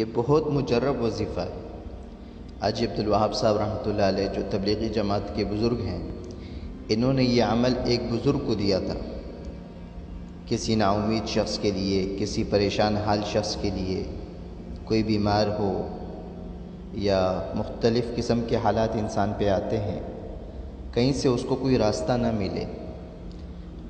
یہ بہت مجرب وظیفہ ہے۔ حاجی عبدالوہاب صاحب رحمۃ اللہ علیہ جو تبلیغی جماعت کے بزرگ ہیں، انہوں نے یہ عمل ایک بزرگ کو دیا تھا، کسی نا امید شخص کے لیے، کسی پریشان حال شخص کے لیے، کوئی بیمار ہو یا مختلف قسم کے حالات انسان پہ آتے ہیں، کہیں سے اس کو کوئی راستہ نہ ملے،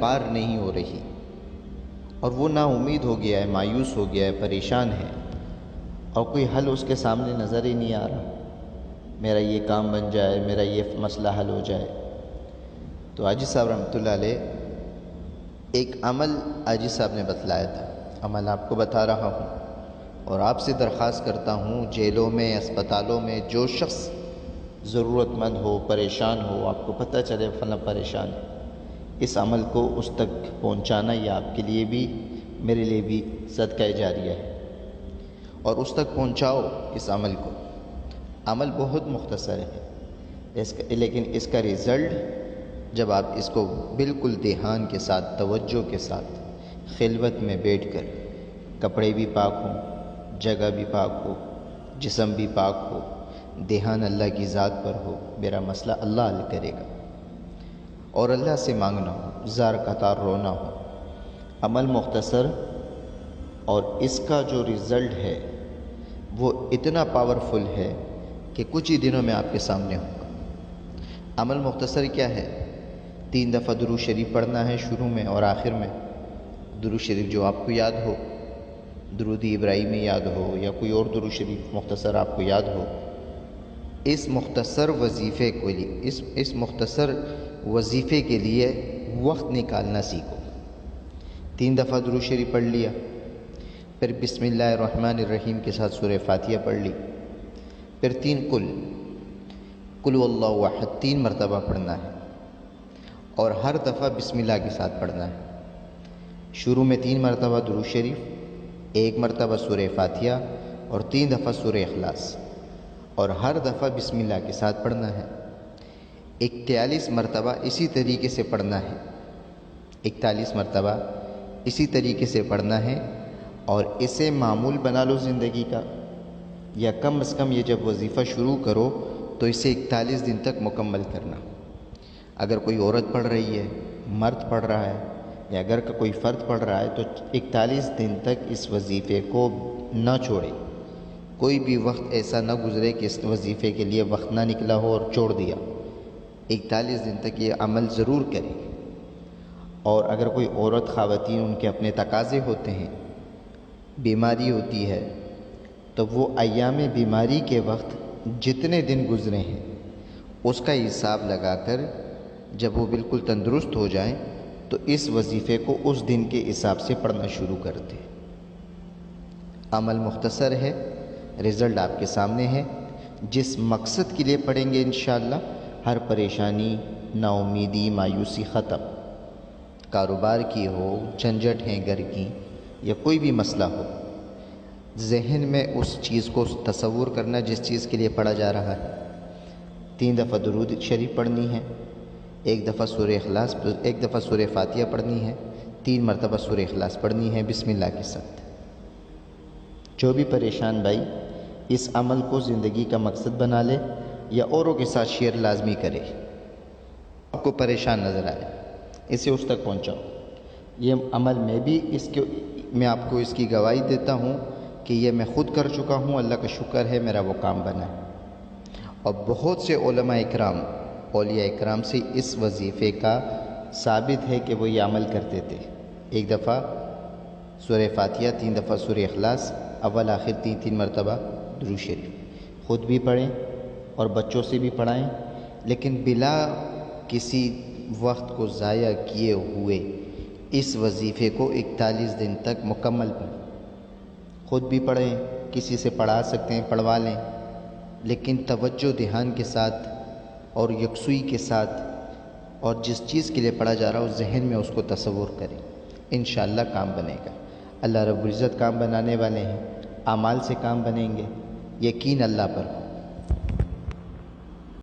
پار نہیں ہو رہی اور وہ نا امید ہو گیا ہے، مایوس ہو گیا ہے، پریشان ہے اور کوئی حل اس کے سامنے نظر ہی نہیں آ رہا، میرا یہ کام بن جائے، میرا یہ مسئلہ حل ہو جائے۔ تو حاجی صاحب رحمۃ اللہ علیہ ایک عمل حاجی صاحب نے بتلایا تھا، عمل آپ کو بتا رہا ہوں اور آپ سے درخواست کرتا ہوں، جیلوں میں، اسپتالوں میں جو شخص ضرورت مند ہو، پریشان ہو، آپ کو پتہ چلے فلاں پریشان ہے، اس عمل کو اس تک پہنچانا یہ آپ کے لیے بھی میرے لیے بھی صدقہ جاریہ ہے، اور اس تک پہنچاؤ اس عمل کو۔ عمل بہت مختصر ہے لیکن اس کا رزلٹ جب آپ اس کو بالکل دھیان کے ساتھ، توجہ کے ساتھ، خلوت میں بیٹھ کر، کپڑے بھی پاک ہوں، جگہ بھی پاک ہو، جسم بھی پاک ہو، دھیان اللہ کی ذات پر ہو، میرا مسئلہ اللہ حل کرے گا، اور اللہ سے مانگنا ہو، زار قطار رونا ہو۔ عمل مختصر اور اس کا جو رزلٹ ہے وہ اتنا پاورفل ہے کہ کچھ ہی دنوں میں آپ کے سامنے ہوگا۔ عمل مختصر کیا ہے؟ 3 دفعہ درود شریف پڑھنا ہے، شروع میں اور آخر میں۔ درود شریف جو آپ کو یاد ہو، درود ابراہیمی یاد ہو یا کوئی اور درود شریف مختصر آپ کو یاد ہو، اس مختصر وظیفے کے لیے وقت نکالنا سیکھو۔ 3 دفعہ درود شریف پڑھ لیا، پھر بسم اللہ الرحمن الرحیم کے ساتھ سورہ فاتحہ پڑھ لی، پھر 3 قل واللہ احد 3 مرتبہ پڑھنا ہے، اور ہر دفعہ بسم اللہ کے ساتھ پڑھنا ہے۔ شروع میں 3 مرتبہ درود شریف، 1 مرتبہ سورہ فاتحہ اور 3 دفعہ سورہ اخلاص، اور ہر دفعہ بسم اللہ کے ساتھ پڑھنا ہے۔ 41 مرتبہ اسی طریقے سے پڑھنا ہے، 41 مرتبہ اسی طریقے سے پڑھنا ہے، اور اسے معمول بنا لو زندگی کا، یا کم از کم یہ جب وظیفہ شروع کرو تو اسے 41 دن تک مکمل کرنا۔ اگر کوئی عورت پڑھ رہی ہے، مرد پڑھ رہا ہے، یا گھر کا کوئی فرد پڑھ رہا ہے تو 41 دن تک اس وظیفے کو نہ چھوڑے۔ کوئی بھی وقت ایسا نہ گزرے کہ اس وظیفے کے لیے وقت نہ نکلا ہو اور چھوڑ دیا۔ 41 دن تک یہ عمل ضرور کرے۔ اور اگر کوئی عورت، خواتین، ان کے اپنے تقاضے ہوتے ہیں، بیماری ہوتی ہے، تو وہ ایام بیماری کے وقت جتنے دن گزرے ہیں اس کا حساب لگا کر جب وہ بالکل تندرست ہو جائیں تو اس وظیفے کو اس دن کے حساب سے پڑھنا شروع کر دیں۔ عمل مختصر ہے، رزلٹ آپ کے سامنے ہے۔ جس مقصد کے لیے پڑھیں گے انشاءاللہ ہر پریشانی، نا امیدی، مایوسی ختم۔ کاروبار کی ہو، جھنجھٹ ہیں گھر کی، یا کوئی بھی مسئلہ ہو، ذہن میں اس چیز کو تصور کرنا جس چیز کے لیے پڑھا جا رہا ہے۔ 3 دفعہ درود شریف پڑھنی ہے، 1 دفعہ سورہ اخلاص، 1 دفعہ سورہ فاتحہ پڑھنی ہے، 3 مرتبہ سورہ اخلاص پڑھنی ہے بسم اللہ کے ساتھ۔ جو بھی پریشان بھائی اس عمل کو زندگی کا مقصد بنا لے یا اوروں کے ساتھ شیئر لازمی کرے، آپ کو پریشان نظر آئے اسے اس تک پہنچاؤ۔ یہ عمل میں آپ کو اس کی گواہی دیتا ہوں کہ یہ میں خود کر چکا ہوں، اللہ کا شکر ہے میرا وہ کام بنا ہے۔ اور بہت سے علماء اکرام، اولیاء اکرام سے اس وظیفے کا ثابت ہے کہ وہ یہ عمل کرتے تھے۔ 1 دفعہ سورہ فاتحہ، 3 دفعہ سورہ اخلاص، اول آخر 3 مرتبہ درود شریف۔ خود بھی پڑھیں اور بچوں سے بھی پڑھائیں، لیکن بلا کسی وقت کو ضائع کیے ہوئے اس وظیفے کو 41 دن تک مکمل پڑھیں۔ خود بھی پڑھیں، کسی سے پڑھا سکتے ہیں پڑھوا لیں، لیکن توجہ، دھیان کے ساتھ اور یکسوئی کے ساتھ، اور جس چیز کے لیے پڑھا جا رہا ہو ذہن میں اس کو تصور کریں، انشاءاللہ کام بنے گا۔ اللہ رب العزت کام بنانے والے ہیں، اعمال سے کام بنیں گے، یقین اللہ پر ہو۔